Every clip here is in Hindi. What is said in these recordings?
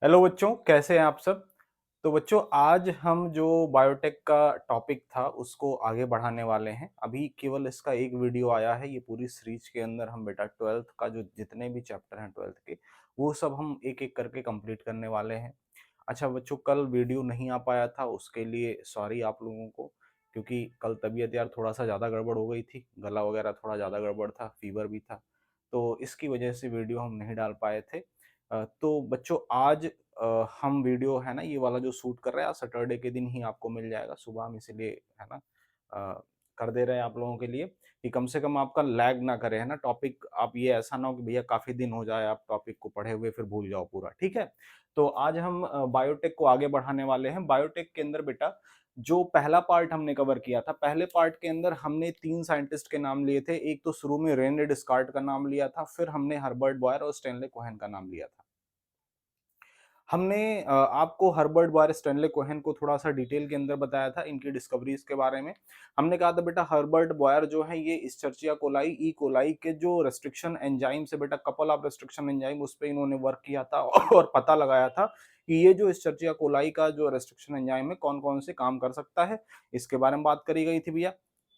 हेलो बच्चों, कैसे हैं आप सब। तो बच्चों, आज हम जो बायोटेक का टॉपिक था उसको आगे बढ़ाने वाले हैं। अभी केवल इसका एक वीडियो आया है। ये पूरी सीरीज के अंदर हम बेटा 12th का जो जितने भी चैप्टर हैं 12th के, वो सब हम एक एक करके कंप्लीट करने वाले हैं। अच्छा बच्चों, कल वीडियो नहीं आ पाया था, उसके लिए सॉरी आप लोगों को, क्योंकि कल तबीयत यार थोड़ा सा ज़्यादा गड़बड़ हो गई थी। गला वगैरह थोड़ा ज़्यादा गड़बड़ था, फीवर भी था, तो इसकी वजह से वीडियो हम नहीं डाल पाए थे। तो बच्चों, आज हम वीडियो है ना, ये वाला जो शूट कर रहे हैं, आज सैटरडे के दिन ही आपको मिल जाएगा सुबह। हम इसीलिए है ना कर दे रहे हैं आप लोगों के लिए, कि कम से कम आपका लैग ना करे, है ना टॉपिक। आप ये ऐसा ना हो कि भैया काफी दिन हो जाए आप टॉपिक को पढ़े हुए फिर भूल जाओ पूरा, ठीक है। तो आज हम बायोटेक को आगे बढ़ाने वाले हैं। बायोटेक के अंदर बेटा जो पहला पार्ट हमने कवर किया था, पहले पार्ट के अंदर हमने 3 साइंटिस्ट के नाम लिए थे। एक तो शुरू में रेने डिस्कार्ट का नाम लिया था, फिर हमने हर्बर्ट बॉयर और स्टेनले कोहेन का नाम लिया था। हमने आपको हर्बर्ट बॉयर, स्टेनले कोहेन को थोड़ा सा डिटेल के अंदर बताया था इनकी डिस्कवरीज के बारे में। हमने कहा था बेटा हर्बर्ट बॉयर जो है ये इस्चर्चिया कोलाई, ई कोलाई के जो रेस्ट्रिक्शन एंजाइम से बेटा कपल ऑफ रेस्ट्रिक्शन एंजाइम, उस पर इन्होंने वर्क किया था और पता लगाया था कि ये जो इस्चर्चिया कोलाई का जो रेस्ट्रिक्शन एंजाइम है कौन कौन से काम कर सकता है। इसके बारे में बात करी गई थी भैया।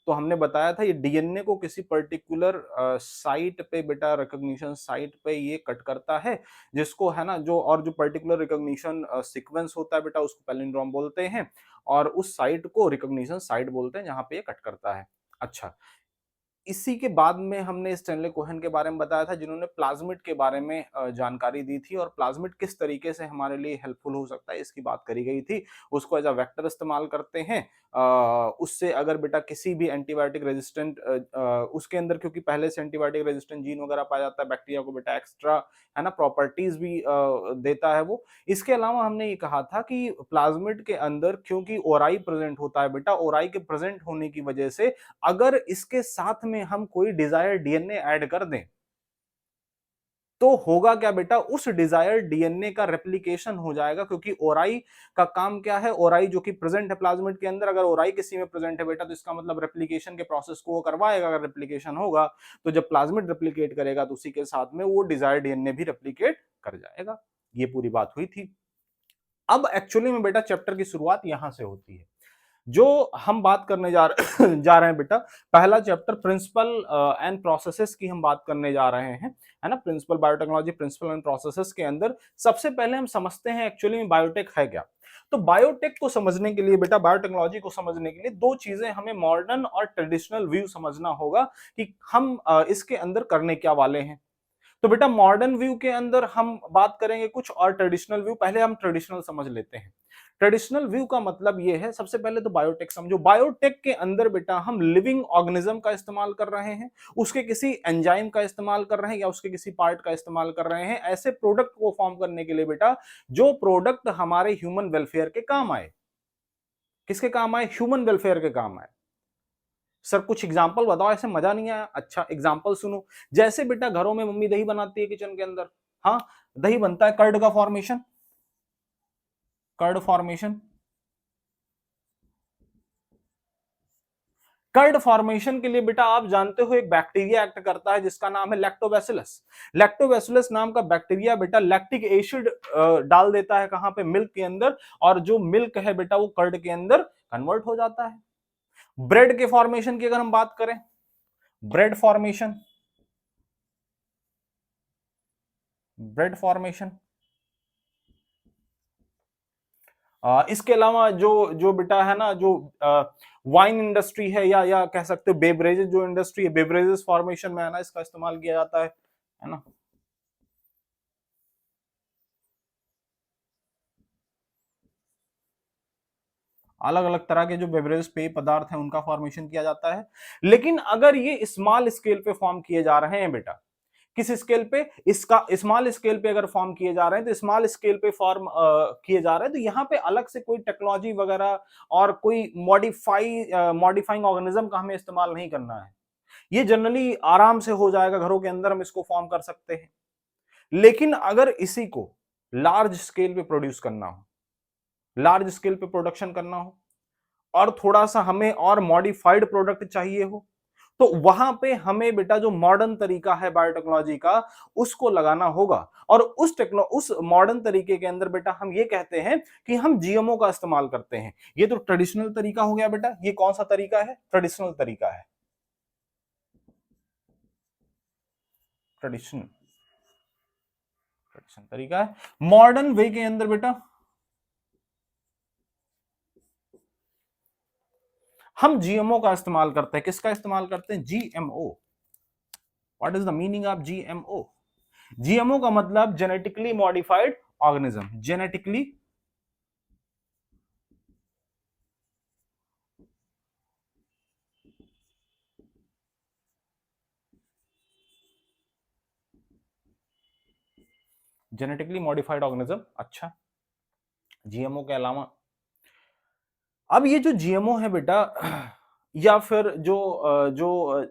तो हमने बताया था ये डीएनए को किसी पर्टिकुलर साइट पे बेटा, रिकॉग्निशन साइट पे ये कट करता है, जिसको है ना जो, और जो पर्टिकुलर रिकॉग्निशन सीक्वेंस होता है बेटा उसको पैलिंड्रोम बोलते हैं, और उस साइट को रिकॉग्निशन साइट बोलते हैं जहां पे ये कट करता है। अच्छा, इसी के बाद में हमने स्टेनले कोहेन के बारे में बताया था, जिन्होंने प्लाज्मिड के बारे में जानकारी दी थी, और प्लाज्मिड किस तरीके से हमारे लिए हेल्पफुल हो सकता है इसकी बात करी गई थी। उसको एज अ वेक्टर इस्तेमाल करते हैं। उससे अगर बेटा किसी भी एंटीबायोटिक रेजिस्टेंट उसके अंदर, क्योंकि पहले से एंटीबायोटिक रेजिस्टेंट जीन वगैरह पाया जाता है, बैक्टीरिया को बेटा एक्स्ट्रा है ना प्रॉपर्टीज भी देता है वो। इसके अलावा हमने ये कहा था कि प्लाज्मिड के अंदर क्योंकि ओराई प्रेजेंट होता है बेटा, ओराई के प्रेजेंट होने की वजह से अगर इसके साथ में हम कोई डिजायर डीएनए ऐड कर दें, तो होगा क्या बेटा, उस डिजायर डीएनए का रेप्लिकेशन हो जाएगा। क्योंकि ओराई का काम क्या है, ओराई जो कि प्रेजेंट है प्लाज्मिड के अंदर, अगर ओराई किसी में प्रेजेंट है बेटा, तो इसका मतलब रेप्लिकेशन के प्रोसेस को वो करवाएगा। अगर रेप्लिकेशन होगा तो जब प्लाज्मिड रेप्लिकेट करेगा तो उसी के साथ में वो डिजायर डीएनए भी रेप्लिकेट कर जाएगा। ये पूरी बात हुई थी। अब एक्चुअली में बेटा चैप्टर की शुरुआत यहां से होती है। जो हम बात करने जा रहे हैं बेटा, पहला चैप्टर प्रिंसिपल एंड प्रोसेसेस की हम बात करने जा रहे हैं, है ना। Principle biotechnology, principle and processes के अंदर सबसे पहले हम समझते हैं एक्चुअली में बायोटेक है क्या। तो बायोटेक को समझने के लिए बेटा, बायोटेक्नोलॉजी को समझने के लिए दो चीजें हमें मॉडर्न और ट्रेडिशनल व्यू समझना होगा कि हम इसके अंदर करने क्या वाले हैं। तो बेटा मॉडर्न व्यू के अंदर हम बात करेंगे कुछ, और ट्रेडिशनल व्यू, पहले हम ट्रेडिशनल समझ लेते हैं। ट्रेडिशनल व्यू का मतलब ये है, सबसे पहले तो बायोटेक समझो। बायोटेक के अंदर बेटा हम लिविंग ऑर्गेनिज्म का इस्तेमाल कर रहे हैं, उसके किसी एंजाइम का इस्तेमाल कर रहे हैं, या उसके किसी पार्ट का इस्तेमाल कर रहे हैं ऐसे प्रोडक्ट को फॉर्म करने के लिए बेटा, जो प्रोडक्ट हमारे ह्यूमन वेलफेयर के काम आए। किसके काम आए? ह्यूमन वेलफेयर के काम आए। सर कुछ एग्जाम्पल बताओ, ऐसे मजा नहीं आया। अच्छा एग्जाम्पल सुनो। जैसे बेटा घरों में मम्मी दही बनाती है किचन के अंदर, हाँ, दही बनता है, कर्ड का formation, curd formation, curd formation के लिए बेटा आप जानते हो एक बैक्टीरिया एक्ट करता है जिसका नाम है लैक्टोबैसिलस। लैक्टोबैसिलस नाम का बैक्टीरिया बेटा लैक्टिक एसिड डाल देता है कहां पे? मिल्क के अंदर, और जो मिल्क है बेटा वो कर्ड के अंदर कन्वर्ट हो जाता है। ब्रेड के फॉर्मेशन की अगर हम बात करें, ब्रेड फॉर्मेशन, ब्रेड फॉर्मेशन, इसके अलावा जो जो बेटा है ना, जो वाइन इंडस्ट्री है, या कह सकते हो बेवरेजेस जो इंडस्ट्री है, बेवरेजेस फॉर्मेशन में है ना इसका इस्तेमाल किया जाता है ना। अलग अलग तरह के जो बेवरेज पेय पदार्थ हैं उनका फॉर्मेशन किया जाता है। लेकिन अगर ये स्मॉल स्केल पे फॉर्म किए जा रहे हैं बेटा, किस स्केल पे? इसका स्मॉल स्केल पे अगर फॉर्म किए जा रहे हैं, तो स्मॉल स्केल पे फॉर्म किए जा रहे हैं, तो यहाँ पे अलग से कोई टेक्नोलॉजी वगैरह और कोई मॉडिफाइंग ऑर्गेनिज्म का हमें इस्तेमाल नहीं करना है। ये जनरली आराम से हो जाएगा, घरों के अंदर हम इसको फॉर्म कर सकते हैं। लेकिन अगर इसी को लार्ज स्केल पे प्रोड्यूस करना हो, लार्ज स्केल पे प्रोडक्शन करना हो, और थोड़ा सा हमें और मॉडिफाइड प्रोडक्ट चाहिए हो, तो वहां पे हमें बेटा जो मॉडर्न तरीका है बायोटेक्नोलॉजी का उसको लगाना होगा। और उस मॉडर्न तरीके के अंदर बेटा हम ये कहते हैं कि हम जीएमओ का इस्तेमाल करते हैं। ये तो ट्रेडिशनल तरीका हो गया बेटा। ये कौन सा तरीका है? ट्रेडिशनल तरीका है। ट्रेडिशनल ट्रेडिशनल तरीका है। मॉडर्न वे के अंदर बेटा हम जीएमओ का इस्तेमाल करते हैं। किसका इस्तेमाल करते हैं? GMO. What is the meaning of GMO? GMO का मतलब genetically modified organism. Genetically modified organism. अच्छा, जीएमओ के अलावा अब ये जो जीएमओ है बेटा या फिर जो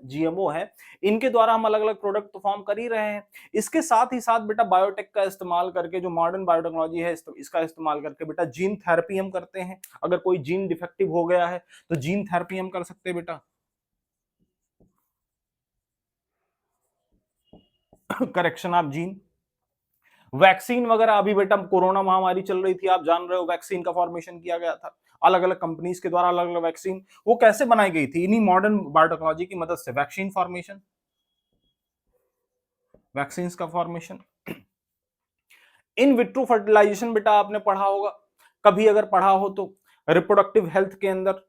जीएमओ है, इनके द्वारा हम अलग अलग प्रोडक्ट तो फॉर्म कर ही रहे हैं। इसके साथ ही साथ बेटा बायोटेक का इस्तेमाल करके, जो मॉडर्न बायोटेक्नोलॉजी है इसका इस्तेमाल करके बेटा जीन थेरेपी हम करते हैं। अगर कोई जीन डिफेक्टिव हो गया है तो जीन थेरेपी हम कर सकते हैं बेटा। Correction of gene. वैक्सीन वगैरह, अभी बेटा कोरोना महामारी चल रही थी, आप जान रहे हो, वैक्सीन का फॉर्मेशन किया गया था अलग अलग कंपनीज के द्वारा। अलग अलग वैक्सीन वो कैसे बनाई गई थी? इन्हीं मॉडर्न बायोटेक्नोलॉजी की मदद से। वैक्सीन फॉर्मेशन, वैक्सीन का फॉर्मेशन। इन विट्रो फर्टिलाइजेशन बेटा आपने पढ़ा होगा कभी, अगर पढ़ा हो तो। रिप्रोडक्टिव हेल्थ के अंदर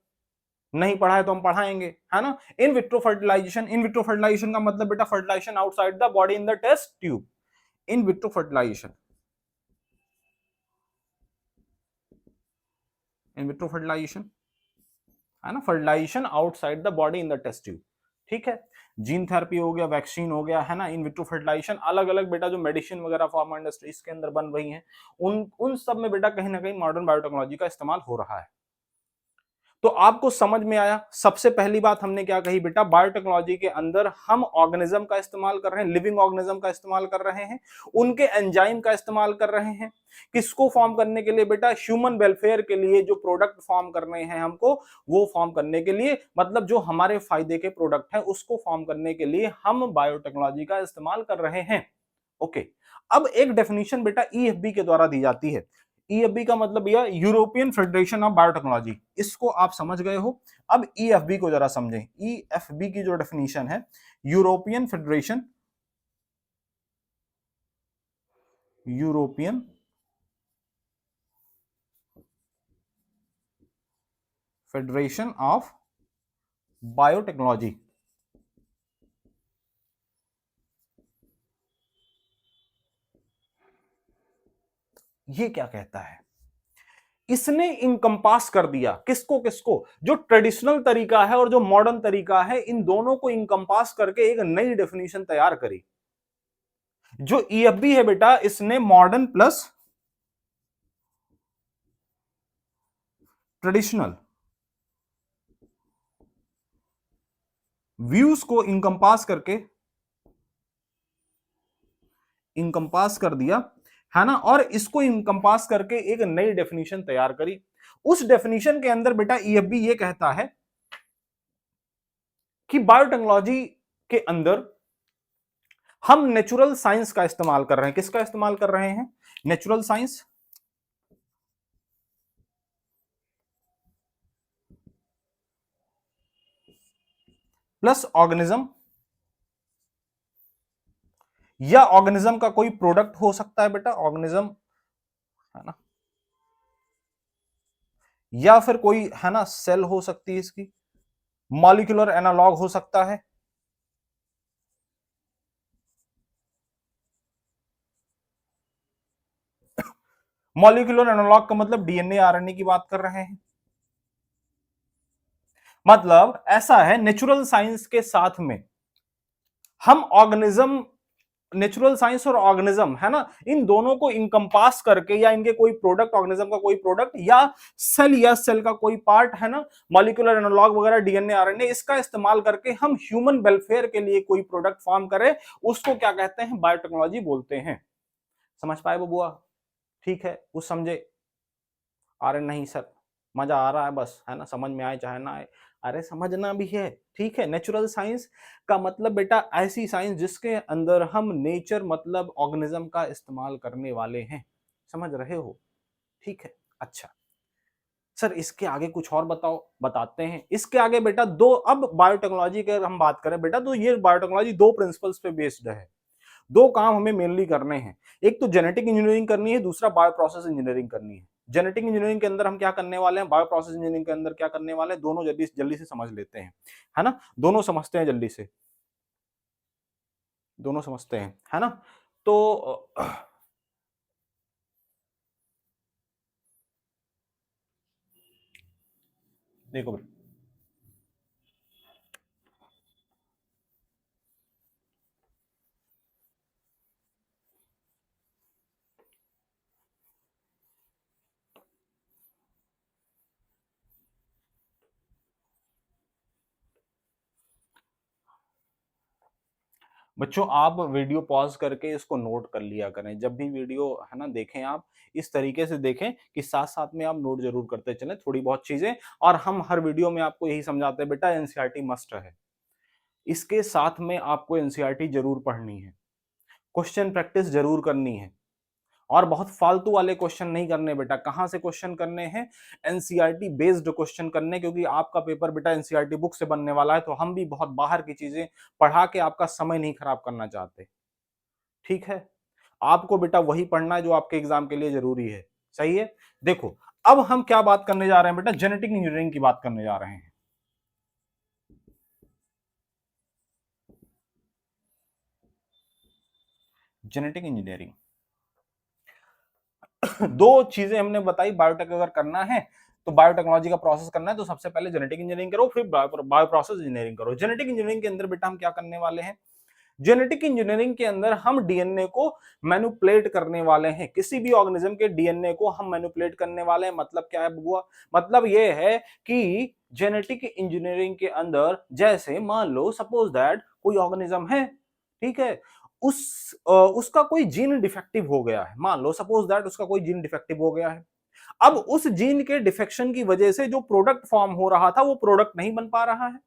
नहीं पढ़ा है तो हम पढ़ाएंगे, है ना। In vitro fertilization, in vitro fertilization का मतलब बेटा fertilization outside the body in the test tube. In vitro fertilization, in vitro fertilization, है ना, fertilization outside the body in the test tube. ठीक है, जीन थेरेपी हो गया, वैक्सीन हो गया, है ना, इन विट्रो फर्टिलाइजेशन, अलग अलग बेटा जो मेडिसिन वगैरह फार्मा इंडस्ट्रीज के अंदर बन रही हैं, उन सब में बेटा कहीं ना कहीं मॉडर्न बायोटेक्नोलॉजी का इस्तेमाल हो रहा है। तो आपको समझ में आया। सबसे पहली बात हमने क्या कही बेटा, बायोटेक्नोलॉजी के अंदर हम ऑर्गेनिज्म का इस्तेमाल कर रहे हैं, लिविंग ऑर्गेनिज्म का इस्तेमाल कर रहे हैं, उनके एंजाइम का इस्तेमाल कर रहे हैं। किसको फॉर्म करने के लिए बेटा? ह्यूमन वेलफेयर के लिए। जो प्रोडक्ट फॉर्म करने हैं हमको, वो फॉर्म करने के लिए, मतलब जो हमारे फायदे के प्रोडक्ट है उसको फॉर्म करने के लिए हम बायोटेक्नोलॉजी का इस्तेमाल कर रहे हैं। ओके, अब एक डेफिनेशन बेटा ईएफबी के द्वारा दी जाती है। ईएफबी का मतलब यह यूरोपियन फेडरेशन ऑफ बायोटेक्नोलॉजी, इसको आप समझ गए हो। अब ईएफबी को जरा समझें। ईएफबी की जो डेफिनेशन है, European federation, European federation of biotechnology. ये क्या कहता है? इसने इनकम्पास कर दिया किसको किसको? जो ट्रेडिशनल तरीका है और जो मॉडर्न तरीका है, इन दोनों को इनकम्पास करके एक नई डेफिनेशन तैयार करी। जो ईएफबी है बेटा, इसने मॉडर्न प्लस ट्रेडिशनल व्यूज को इनकम्पास कर दिया, है ना, और इसको इनकम्पास करके एक नई डेफिनेशन तैयार करी। उस डेफिनेशन के अंदर बेटा ईएफबी ये कहता है कि बायोटेक्नोलॉजी के अंदर हम नेचुरल साइंस का इस्तेमाल कर रहे हैं। किसका इस्तेमाल कर रहे हैं? नेचुरल साइंस प्लस ऑर्गेनिज्म, या ऑर्गेनिज्म का कोई प्रोडक्ट हो सकता है बेटा, ऑर्गेनिज्म, है ना, या फिर कोई, है ना, सेल हो सकती है इसकी, मॉलिक्यूलर एनालॉग हो सकता है। मॉलिक्यूलर एनालॉग का मतलब डीएनए आरएनए की बात कर रहे हैं। मतलब ऐसा है, नेचुरल साइंस के साथ में हम ऑर्गेनिज्म, नेचुरल साइंस और ऑर्गेनिज्म, है ना, इन दोनों को इनकम्पास करके, या इनके कोई प्रोडक्ट, ऑर्गेनिज्म का कोई प्रोडक्ट, या सेल का कोई पार्ट, है ना, मॉलिक्यूलर एनालॉग वगैरह, डीएनए आरएनए, इसका इस्तेमाल करके हम ह्यूमन वेलफेयर के लिए कोई प्रोडक्ट फॉर्म करें, उसको क्या कहते हैं? बायोटेक्नोलॉजी बोलते हैं। समझ पाए बबुआ? ठीक है, कुछ समझे? अरे नहीं सर, मजा आ रहा है बस, है ना, समझ में आए चाहे ना आए, अरे समझना भी है, ठीक है। नेचुरल साइंस का मतलब बेटा ऐसी साइंस जिसके अंदर हम नेचर मतलब ऑर्गेनिज्म का इस्तेमाल करने वाले हैं, समझ रहे हो? ठीक है। अच्छा सर, इसके आगे कुछ और बताओ, बताते हैं। इसके आगे बेटा दो, अब बायोटेक्नोलॉजी की अगर हम बात करें बेटा, तो ये बायोटेक्नोलॉजी दो प्रिंसिपल्स पे बेस्ड है। दो काम हमें मेनली करने हैं, एक तो जेनेटिक इंजीनियरिंग करनी है, दूसरा बायो प्रोसेस इंजीनियरिंग करनी है। जेनेटिक इंजीनियरिंग के अंदर हम क्या करने वाले हैं, बायो प्रोसेस इंजीनियरिंग के अंदर क्या करने वाले हैं, दोनों जल्दी जल्दी से समझ लेते हैं, है ना। दोनों समझते हैं जल्दी से, दोनों समझते हैं, है ना। तो देखो बच्चों, आप वीडियो पॉज करके इसको नोट कर लिया करें। जब भी वीडियो है ना देखें, आप इस तरीके से देखें कि साथ साथ में आप नोट जरूर करते चलें थोड़ी बहुत चीजें। और हम हर वीडियो में आपको यही समझाते हैं बेटा, एनसीईआरटी मस्ट है। इसके साथ में आपको एनसीईआरटी जरूर पढ़नी है, क्वेश्चन प्रैक्टिस जरूर करनी है, और बहुत फालतू वाले क्वेश्चन नहीं करने बेटा। कहां से क्वेश्चन करने हैं, एनसीईआरटी बेस्ड क्वेश्चन करने, क्योंकि आपका पेपर बेटा एनसीईआरटी बुक से बनने वाला है। तो हम भी बहुत बाहर की चीजें पढ़ा के आपका समय नहीं खराब करना चाहते, ठीक है। आपको बेटा वही पढ़ना है जो आपके एग्जाम के लिए जरूरी है, सही है। देखो, अब हम क्या बात करने जा रहे हैं बेटा, जेनेटिक इंजीनियरिंग की बात करने जा रहे हैं। जेनेटिक इंजीनियरिंग दो चीजें हमने बताई, बायोटेक अगर करना है तो बायोटेक्नोलॉजी का प्रोसेस करना है तो सबसे पहले जेनेटिक इंजीनियरिंग करो, फिर बायो प्रोसेस इंजीनियरिंग करो। जेनेटिक इंजीनियरिंग के अंदर बेटा हम क्या करने वाले हैं, जेनेटिक इंजीनियरिंग के अंदर हम डीएनए को मैनिपुलेट करने वाले हैं। किसी भी ऑर्गेनिज्म के डीएनए को हम मैनिपुलेट करने वाले हैं। मतलब क्या है बुआ, मतलब ये है कि जेनेटिक इंजीनियरिंग के अंदर जैसे मान लो सपोज दैट कोई ऑर्गेनिज्म है, ठीक है, उसका कोई जीन डिफेक्टिव हो गया है। मान लो सपोज दैट उसका कोई जीन डिफेक्टिव हो गया है। अब उस जीन के डिफेक्शन की वजह से जो प्रोडक्ट फॉर्म हो रहा था वो प्रोडक्ट नहीं बन पा रहा है।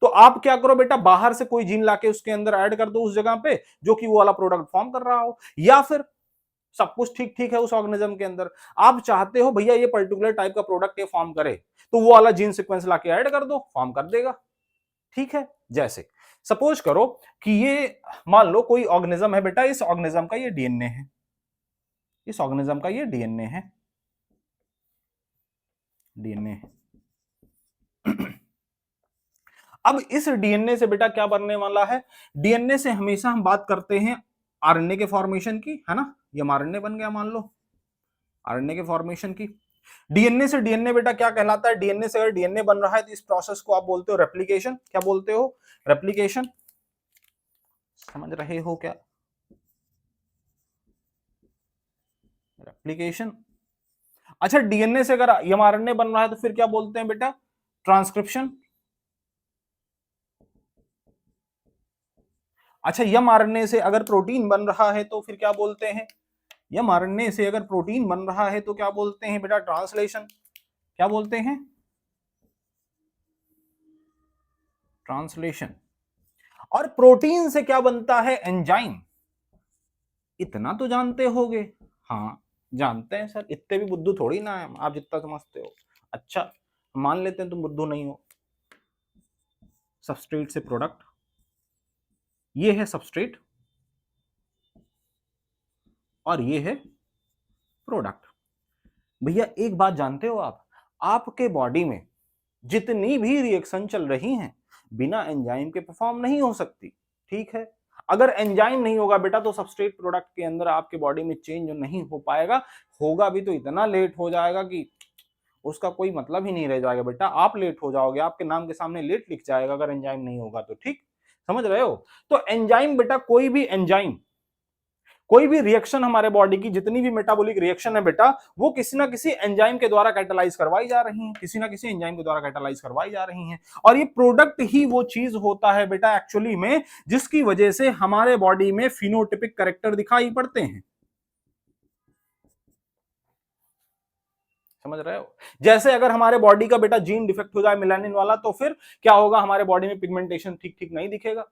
तो आप क्या करो बेटा, बाहर से कोई जीन लाके उसके अंदर ऐड कर दो उस जगह पे जो कि वो वाला प्रोडक्ट फॉर्म कर रहा हो। या फिर सब कुछ ठीक ठीक है उस ऑर्गेनिज्म के अंदर, आप चाहते हो भैया ये पर्टिकुलर टाइप का प्रोडक्ट ये फॉर्म करे, तो वो वाला जीन सीक्वेंस लाके ऐड कर दो, फॉर्म कर देगा, ठीक है। जैसे सपोज करो कि ये मान लो कोई ऑर्गेनिज्म है बेटा, इस ऑर्गेनिज्म का ये डीएनए है, इस ऑर्गेनिज्म का ये डीएनए है, डीएनए अब इस डीएनए से बेटा क्या बनने वाला है, डीएनए से हमेशा हम बात करते हैं आरएनए के फॉर्मेशन की, है ना। ये आरएनए बन गया मान लो, आरएनए के फॉर्मेशन की। डीएनए से डीएनए बेटा क्या कहलाता है, डीएनए से अगर डीएनए बन रहा है तो इस प्रोसेस को आप बोलते हो रेप्लिकेशन। क्या बोलते हो, रेप्लिकेशन। समझ रहे हो क्या, रेप्लिकेशन। अच्छा, डीएनए से अगर एमआरएनए बन रहा है तो फिर क्या बोलते हैं बेटा, ट्रांसक्रिप्शन। अच्छा, एमआरएनए से अगर प्रोटीन बन रहा है तो फिर क्या बोलते हैं, एमआरएनए से अगर प्रोटीन बन रहा है तो क्या बोलते हैं बेटा, ट्रांसलेशन। क्या बोलते हैं, ट्रांसलेशन। और प्रोटीन से क्या बनता है, एंजाइम। इतना तो जानते होगे, हाँ जानते हैं सर, इतने भी बुद्धू थोड़ी ना है आप जितना समझते हो। अच्छा, मान लेते हैं तुम बुद्धू नहीं हो। सबस्ट्रेट से प्रोडक्ट, ये है सबस्ट्रेट और ये है प्रोडक्ट। भैया एक बात जानते हो आप, आपके बॉडी में जितनी भी रिएक्शन चल रही हैं बिना एंजाइम के परफॉर्म नहीं हो सकती, ठीक है। अगर एंजाइम नहीं होगा बेटा तो सबस्ट्रेट प्रोडक्ट के अंदर आपके बॉडी में चेंज नहीं हो पाएगा, होगा भी तो इतना लेट हो जाएगा कि उसका कोई मतलब ही नहीं रह जाएगा बेटा। आप लेट हो जाओगे, आपके नाम के सामने लेट लिख जाएगा अगर एंजाइम नहीं होगा तो, ठीक समझ रहे हो। तो एंजाइम बेटा, कोई भी एंजाइम, कोई भी रिएक्शन हमारे बॉडी की जितनी भी मेटाबॉलिक रिएक्शन है बेटा, वो किसी ना किसी एंजाइम के द्वारा कैटालाइज करवाई जा रही हैं, किसी ना किसी एंजाइम के द्वारा कैटालाइज करवाई जा रही हैं। और ये प्रोडक्ट ही वो चीज होता है बेटा एक्चुअली में, जिसकी वजह से हमारे बॉडी में फिनोटिपिक कैरेक्टर दिखाई पड़ते हैं। समझ रहे हो? जैसे अगर हमारे बॉडी का बेटा जीन डिफेक्ट हो जाए मेलानिन वाला, तो फिर क्या होगा, हमारे बॉडी में पिगमेंटेशन ठीक ठीक नहीं दिखेगा,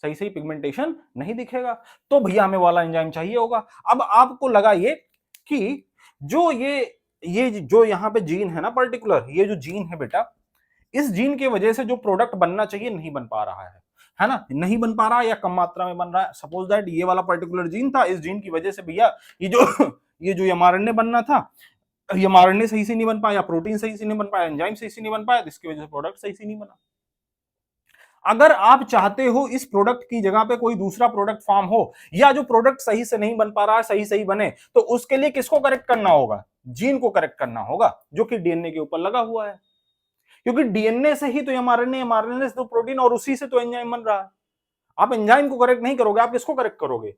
सही सही पिगमेंटेशन नहीं दिखेगा। तो भैया हमें वाला एंजाइम चाहिए होगा। अब आपको लगा ये कि जो ये जो यहाँ पे जीन है ना पर्टिकुलर, ये जो जीन है बेटा, इस जीन की वजह से जो प्रोडक्ट बनना चाहिए नहीं बन पा रहा है ना, नहीं बन पा रहा या कम मात्रा में बन रहा है। सपोज दैट ये वाला पर्टिकुलर जीन था, इस जीन की वजह से भैया ये जो ये जो एमआरएनए बनना था, ये एमआरएनए सही से नहीं बन पाया, प्रोटीन सही से नहीं बन पाया, एंजाइम सही से नहीं बन पाया, जिसकी वजह से प्रोडक्ट सही से नहीं बना। अगर आप चाहते हो इस प्रोडक्ट की जगह पे कोई दूसरा प्रोडक्ट फॉर्म हो, या जो प्रोडक्ट सही से नहीं बन पा रहा है सही सही बने, तो उसके लिए किसको करेक्ट करना होगा? जीन को करेक्ट करना होगा, जो कि डीएनए के ऊपर लगा हुआ है। क्योंकि डीएनए से ही तो एमआरएनए, एमआरएनए से तो प्रोटीन, और उसी से तो एंजाइम बन रहा है। आप एंजाइम को करेक्ट नहीं करोगे, आप किसको करेक्ट करोगे?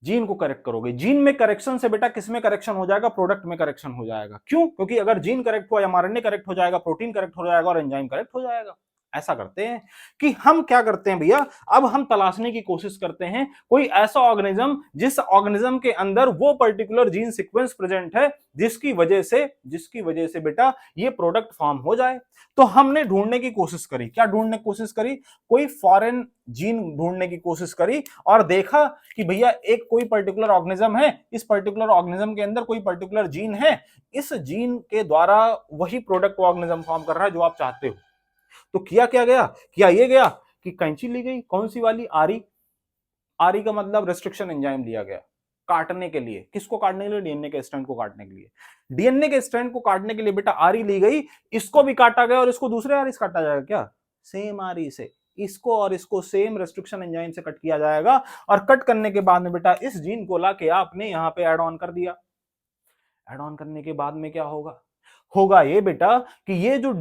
जीन को करेक्ट करोगे। जीन में करेक्शन से बेटा किस में करेक्शन हो जाएगा? प्रोडक्ट में करेक्शन हो जाएगा। क्यों? क्योंकि अगर जीन करेक्ट हुआ, एमआरएनए करेक्ट हो जाएगा, प्रोटीन करेक्ट हो जाएगा और एंजाइम करेक्ट हो जाएगा। ऐसा करते हैं कि हम क्या करते हैं भैया, अब हम तलाशने की कोशिश करते हैं कोई ऐसा ऑर्गेनिज्म जिस ऑर्गेनिज्म के अंदर वो पर्टिकुलर जीन सीक्वेंस प्रेजेंट है जिसकी वजह से बेटा ये प्रोडक्ट फॉर्म हो जाए। तो हमने ढूंढने की कोशिश करी। क्या ढूंढने की कोशिश करी? कोई फॉरेन जीन ढूंढने की कोशिश करी और देखा कि भैया एक कोई पर्टिकुलर ऑर्गेनिज्म है, इस पर्टिकुलर ऑर्गेनिज्म के अंदर कोई पर्टिकुलर जीन है, इस जीन के द्वारा वही प्रोडक्ट ऑर्गेनिज्म फॉर्म कर रहा है जो आप चाहते हो। तो किया क्या गया? किया ये गया कि कैंची ली गई, कौन सी वाली? आरी। आरी का मतलब रेस्ट्रिक्शन एंजाइम लिया गया काटने के लिए। किसको काटने के लिए? डीएनए के स्ट्रैंड को काटने के लिए। डीएनए के स्ट्रैंड को काटने के लिए बेटा आरी ली गई, इसको भी काटा गया और इसको दूसरे आरी से काटा जाएगा क्या? सेम आरी से। इसको और इसको सेम रेस्ट्रिक्शन एंजाइम से कट किया जाएगा, और कट करने के बाद में बेटा इस जीन को लाके आपने यहां पे ऐड ऑन कर दिया। ऐड ऑन करने के बाद में क्या होगा? होगा ये बेटा कि ये जो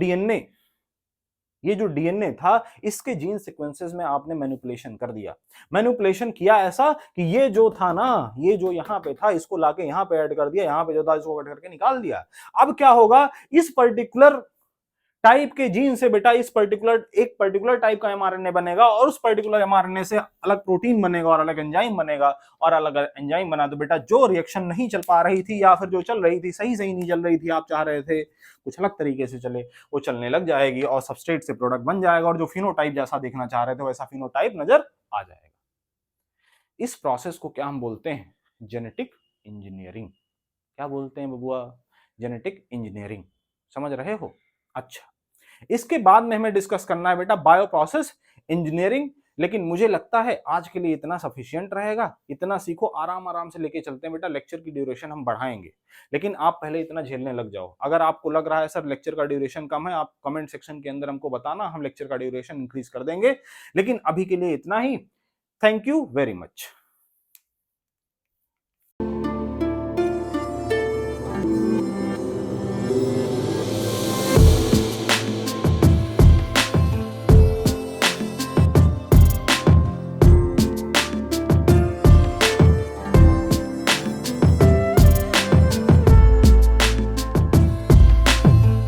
डीएनए था, इसके जीन सीक्वेंसेस में आपने मैनिपुलेशन कर दिया। मैनिपुलेशन किया ऐसा कि ये जो था ना, ये जो यहां पे था, इसको लाके यहां पे ऐड कर दिया, यहां पे जो था इसको कट करके निकाल दिया। अब क्या होगा? इस पर्टिकुलर टाइप के जीन से बेटा एक पर्टिकुलर टाइप का एमआरएनए बनेगा, और उस पर्टिकुलर एमआरएनए से अलग प्रोटीन बनेगा और अलग एंजाइम बनेगा, और अलग एंजाइम बना तो बेटा जो रिएक्शन नहीं चल पा रही थी, या फिर जो चल रही थी सही सही नहीं चल रही थी, आप चाह रहे थे कुछ अलग तरीके से चले, वो चलने लग जाएगी और सबस्ट्रेट से प्रोडक्ट बन जाएगा, और जो फिनोटाइप जैसा देखना चाह रहे थे वैसा फिनोटाइप नजर आ जाएगा। इस प्रोसेस को क्या हम बोलते हैं? Genetic engineering. क्या बोलते हैं बबुआ? Genetic engineering. समझ रहे हो? अच्छा, इसके बाद में हमें डिस्कस करना है बेटा बायो प्रोसेस इंजीनियरिंग। लेकिन मुझे लगता है आज के लिए इतना सफिशिएंट रहेगा। इतना सीखो, आराम आराम से लेके चलते हैं बेटा। लेक्चर की ड्यूरेशन हम बढ़ाएंगे, लेकिन आप पहले इतना झेलने लग जाओ। अगर आपको लग रहा है सर लेक्चर का ड्यूरेशन कम है, आप कमेंट सेक्शन के अंदर हमको बताना, हम लेक्चर का ड्यूरेशन इंक्रीज कर देंगे। लेकिन अभी के लिए इतना ही। Thank you very much.